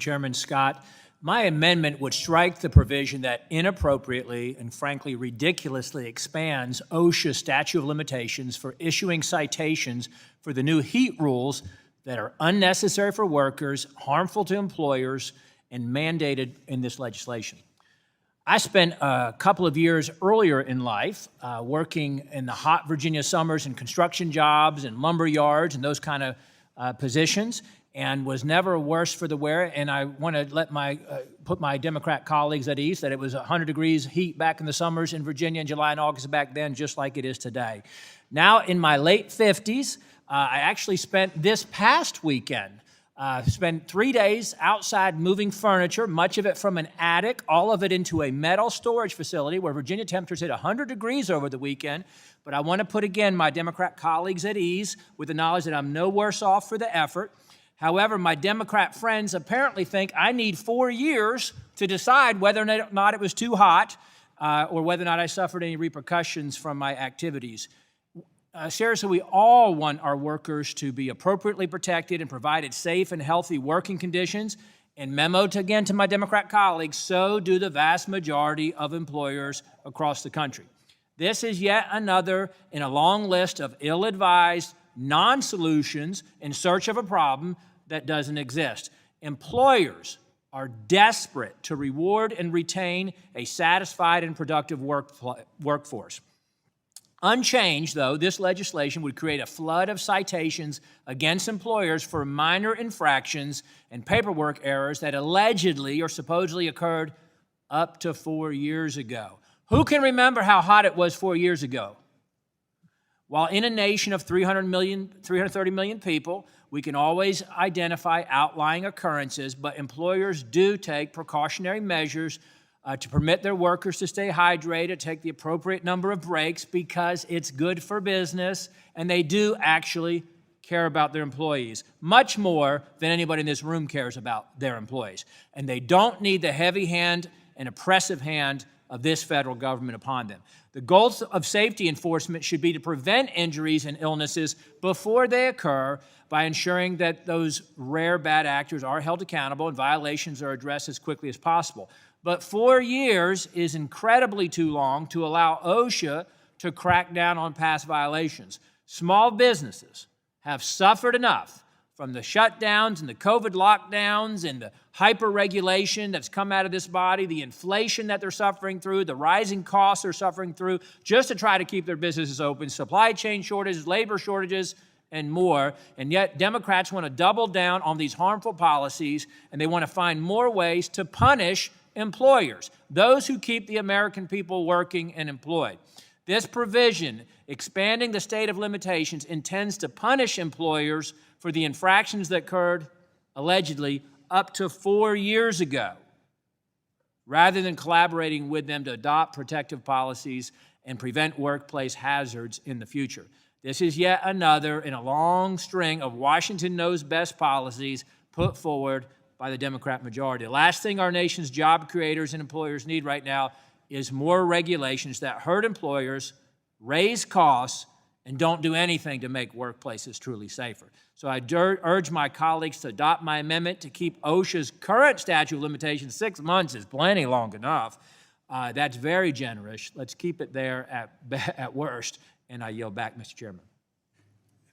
Chairman Scott, my amendment would strike the provision that inappropriately and frankly ridiculously expands OSHA statute of limitations for issuing citations for the new heat rules that are unnecessary for workers, harmful to employers, and mandated in this legislation. I spent a couple of years earlier in life working in the hot Virginia summers in construction jobs and lumber yards and those kind of positions, and was never worse for the wear. And I want to let put my Democrat colleagues at ease that it was 100 degrees heat back in the summers in Virginia in July and August back then, just like it is today. Now in my late 50s, I actually spent this past weekend spent 3 days outside moving furniture, much of it from an attic, all of it into a metal storage facility where Virginia temperatures hit 100 degrees over the weekend. But I want to put again my Democrat colleagues at ease with the knowledge that I'm no worse off for the effort. However, my Democrat friends apparently think I need 4 years to decide whether or not it was too hot or whether or not I suffered any repercussions from my activities. Seriously, we all want our workers to be appropriately protected and provided safe and healthy working conditions. And memo again to my Democrat colleagues, so do the vast majority of employers across the country. This is yet another in a long list of ill-advised non-solutions in search of a problem that doesn't exist. Employers are desperate to reward and retain a satisfied and productive workforce. Unchanged, though, this legislation would create a flood of citations against employers for minor infractions and paperwork errors that allegedly or supposedly occurred up to 4 years ago. Who can remember how hot it was 4 years ago? While in a nation of 330 million people, we can always identify outlying occurrences, but employers do take precautionary measures to permit their workers to stay hydrated, take the appropriate number of breaks because it's good for business, and they do actually care about their employees, much more than anybody in this room cares about their employees. And they don't need the heavy hand and oppressive hand of this federal government upon them. The goals of safety enforcement should be to prevent injuries and illnesses before they occur by ensuring that those rare bad actors are held accountable and violations are addressed as quickly as possible. But 4 years is incredibly too long to allow OSHA to crack down on past violations. Small businesses have suffered enough from the shutdowns and the COVID lockdowns and the hyper-regulation that's come out of this body, the inflation that they're suffering through, the rising costs they're suffering through, just to try to keep their businesses open, supply chain shortages, labor shortages, and more. And yet Democrats want to double down on these harmful policies, and they want to find more ways to punish employers, those who keep the American people working and employed. This provision, expanding the state of limitations, intends to punish employers for the infractions that occurred, allegedly, up to 4 years ago, rather than collaborating with them to adopt protective policies and prevent workplace hazards in the future. This is yet another in a long string of Washington knows best policies put forward by the Democrat majority. The last thing our nation's job creators and employers need right now is more regulations that hurt employers, raise costs, and don't do anything to make workplaces truly safer. So I urge my colleagues to adopt my amendment to keep OSHA's current statute of limitations. 6 months is plenty long enough. That's very generous. Let's keep it there at worst. And I yield back, Mr. Chairman.